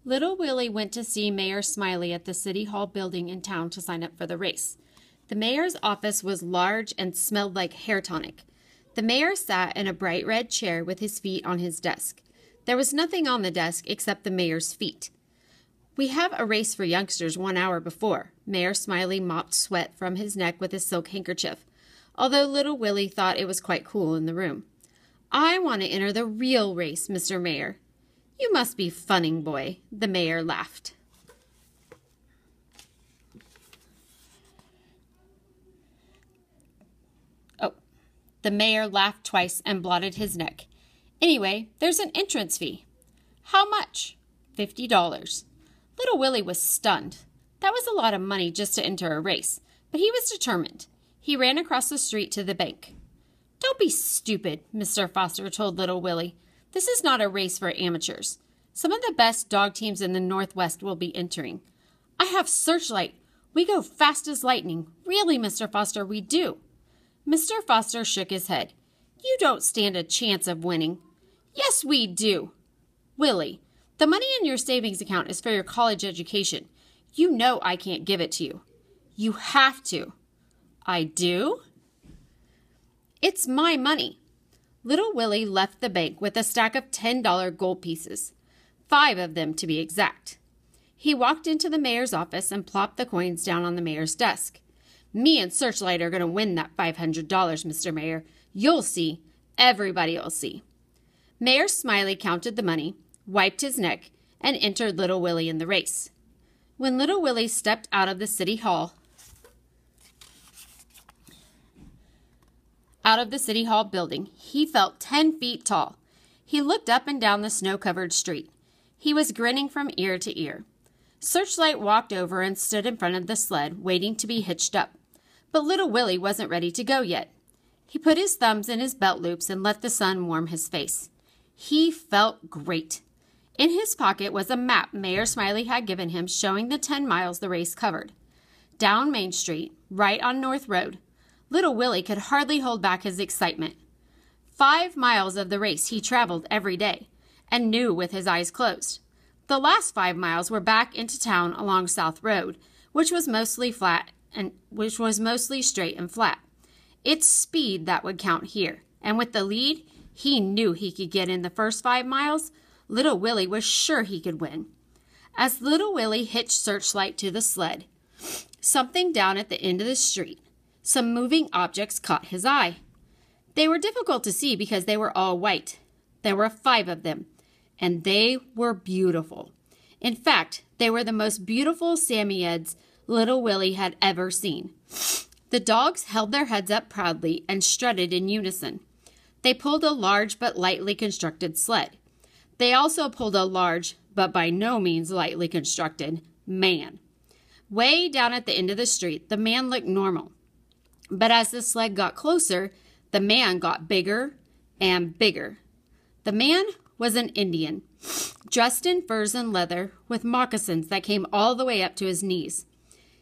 Little Willie went to see Mayor Smiley at the City Hall building in town to sign up for the race. The mayor's office was large and smelled like hair tonic. The mayor sat in a bright red chair with his feet on his desk. There was nothing on the desk except the mayor's feet. "We have a race for youngsters 1 hour before." Mayor Smiley mopped sweat from his neck with his silk handkerchief, although Little Willie thought it was quite cool in the room. "I want to enter the real race, Mr. Mayor." "You must be funning, boy," the mayor laughed. Oh, the mayor laughed twice and blotted his neck. "Anyway, there's an entrance fee." "How much?" $50. Little Willie was stunned. That was a lot of money just to enter a race, but he was determined. He ran across the street to the bank. "Don't be stupid," Mr. Foster told Little Willie. "This is not a race for amateurs. Some of the best dog teams in the Northwest will be entering." "I have Searchlight. We go fast as lightning. Really, Mr. Foster, we do." Mr. Foster shook his head. "You don't stand a chance of winning." "Yes, we do." "Willie, the money in your savings account is for your college education. You know I can't give it to you." "You have to." "I do?" "It's my money." Little Willie left the bank with a stack of $10 gold pieces, 5 of them to be exact. He walked into the mayor's office and plopped the coins down on the mayor's desk. "Me and Searchlight are going to win that $500, Mr. Mayor. You'll see. Everybody'll see." Mayor Smiley counted the money, wiped his neck, and entered Little Willie in the race. When Little Willie stepped out of the city hall building, he felt 10 feet tall. He looked up and down the snow-covered street. He was grinning from ear to ear. Searchlight walked over and stood in front of the sled, waiting to be hitched up. But Little Willie wasn't ready to go yet. He put his thumbs in his belt loops and let the sun warm his face. He felt great. In his pocket was a map Mayor Smiley had given him showing the 10 miles the race covered. Down Main Street, right on North Road, Little Willie could hardly hold back his excitement. 5 miles of the race he traveled every day, and knew with his eyes closed. The last 5 miles were back into town along South Road, which was mostly straight and flat. It's speed that would count here, and with the lead, he knew he could get in the first 5 miles. Little Willie was sure he could win. As Little Willie hitched Searchlight to the sled, something down at the end of the street, some moving objects caught his eye. They were difficult to see because they were all white. There were 5 of them, and they were beautiful. In fact, they were the most beautiful Samoyeds Little Willie had ever seen. The dogs held their heads up proudly and strutted in unison. They pulled a large but lightly constructed sled. They also pulled a large, but by no means lightly constructed, man. Way down at the end of the street, the man looked normal. But as the sled got closer, the man got bigger and bigger. The man was an Indian, dressed in furs and leather, with moccasins that came all the way up to his knees.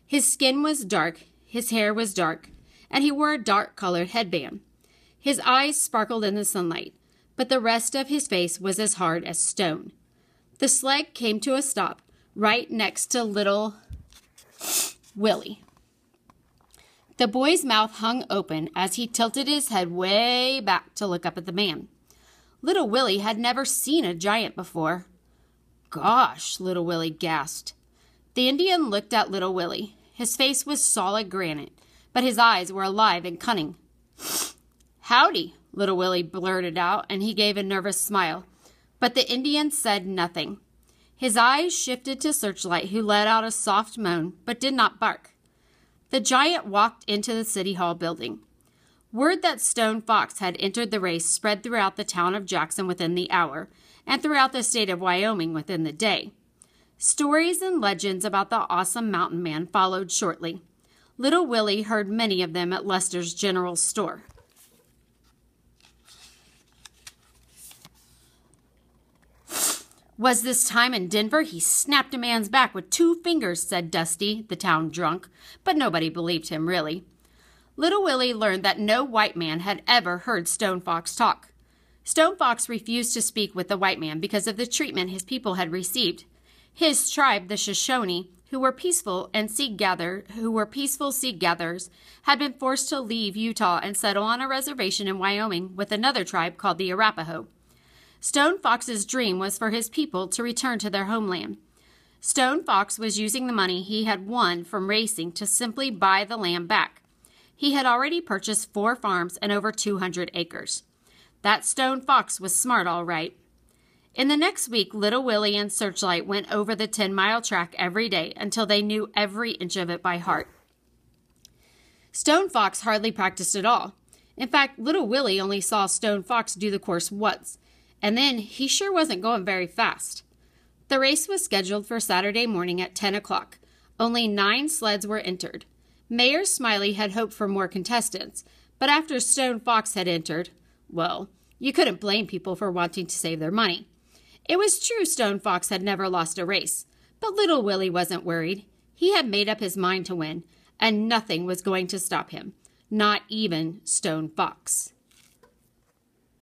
His skin was dark, his hair was dark, and he wore a dark-colored headband. His eyes sparkled in the sunlight, but the rest of his face was as hard as stone. The sled came to a stop right next to Little Willie. The boy's mouth hung open as he tilted his head way back to look up at the man. Little Willie had never seen a giant before. "Gosh," Little Willie gasped. The Indian looked at Little Willie. His face was solid granite, but his eyes were alive and cunning. "Howdy," Little Willie blurted out, and he gave a nervous smile. But the Indian said nothing. His eyes shifted to Searchlight, who let out a soft moan, but did not bark. The giant walked into the City Hall building. Word that Stone Fox had entered the race spread throughout the town of Jackson within the hour, and throughout the state of Wyoming within the day. Stories and legends about the awesome mountain man followed shortly. Little Willie heard many of them at Lester's General Store. "Was this time in Denver he snapped a man's back with 2 fingers, said Dusty, the town drunk, but nobody believed him, really. Little Willie learned that no white man had ever heard Stone Fox talk. Stone Fox refused to speak with the white man because of the treatment his people had received. His tribe, the Shoshone, who were peaceful seed gatherers, had been forced to leave Utah and settle on a reservation in Wyoming with another tribe called the Arapaho. Stone Fox's dream was for his people to return to their homeland. Stone Fox was using the money he had won from racing to simply buy the land back. He had already purchased 4 farms and over 200 acres. That Stone Fox was smart, all right. In the next week, Little Willie and Searchlight went over the 10-mile track every day until they knew every inch of it by heart. Stone Fox hardly practiced at all. In fact, Little Willie only saw Stone Fox do the course once, and then he sure wasn't going very fast. The race was scheduled for Saturday morning at 10 o'clock. Only 9 sleds were entered. Mayor Smiley had hoped for more contestants, but after Stone Fox had entered, well, you couldn't blame people for wanting to save their money. It was true Stone Fox had never lost a race, but Little Willie wasn't worried. He had made up his mind to win, and nothing was going to stop him, not even Stone Fox.